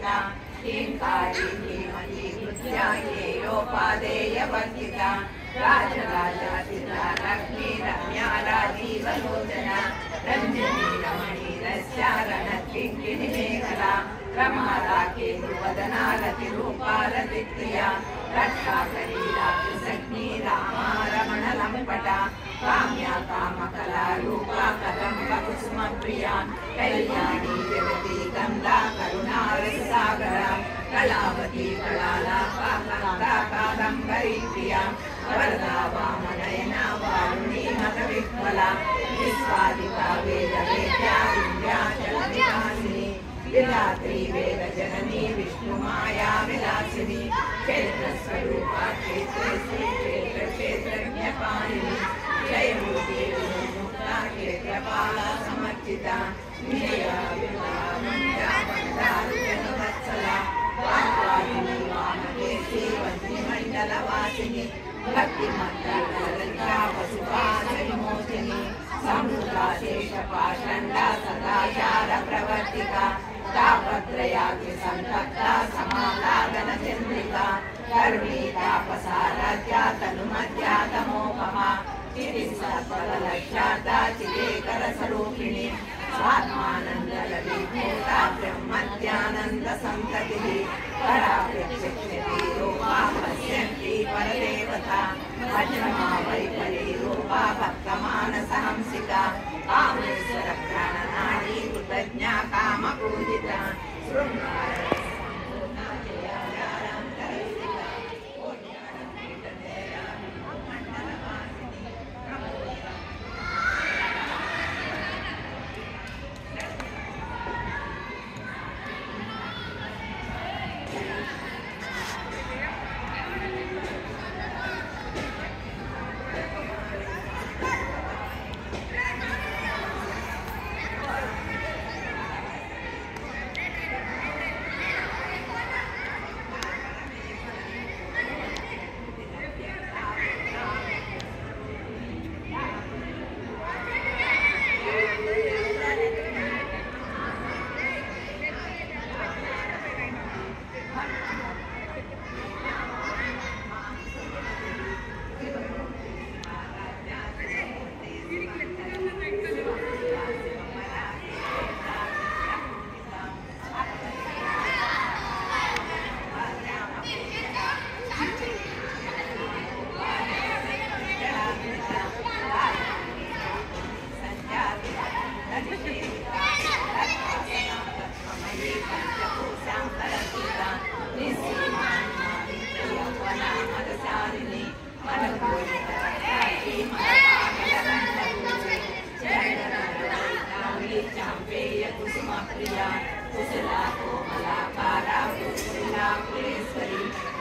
विवर्जिता हींकारी धीमहि मृत्यायेयोपादेयवर्जिता राजराजातिता लक्ष्मी रम्या राजीवलोचना रंजनी रमणीरस्या रणकिङ्किणी मेखला रमाराकेतुवदना रतिरूपा रतिप्रिया रक्षाकरी राजसग्नी रामा रमणलम्पटा काम्या कामकला रूपा कदम्बकुसुमप्रिया कल्याणी जगती गंगा करुणारससागरा कलावती कलालापा कान्ता कादम्बरी प्रिया वरदा वामनयना वारुणी मतविह्वला विश्वादिता वेदवेद्या विन्ध्याचलनिवासिनी विधात्री वेदजननी विष्णुमाया विलासिनी क्षेत्रस्वरूपा क्षेत्रेश्वरी क्षेत्रक्षेत्रज्ञपाणिनी जयमूर्ति विमुक्ता क्षेत्रपाला समर्चिता विजया विमला वाग्वादिनी वामकेशी वह्निमण्डलवासिनी भक्तिमण्डलललिता वसुपाशविमोचिनी समृता शेषपाषण्डा सदाचारप्रवर्तिका तापत्रयाग्निसन्तप्ता समालागनचन्द्रिका कर्मी तापसाराध्या तनुमध्या तमोपमा चितिसत्फललक्ष्याता चिदेकरस्वरूपिणी स्वात्मानन्दललीभूता ब्रह्मज्ञानन्दसन्ततिः परा प्रत्यक्षति रूपा पश्यन्ति परदेवता अजमा वैपरी रूपा भक्तमानसहंसिका कामेश्वर प्राणनाडी कृतज्ञा कामपूजिता शृङ्गार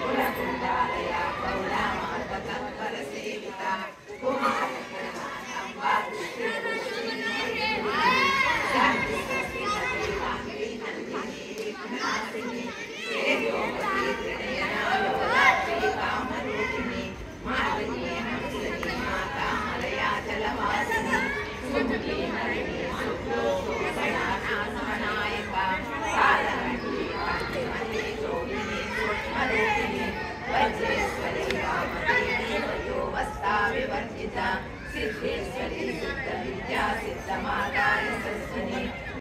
कुलकुंडालया कौला माता तत्पर सेविता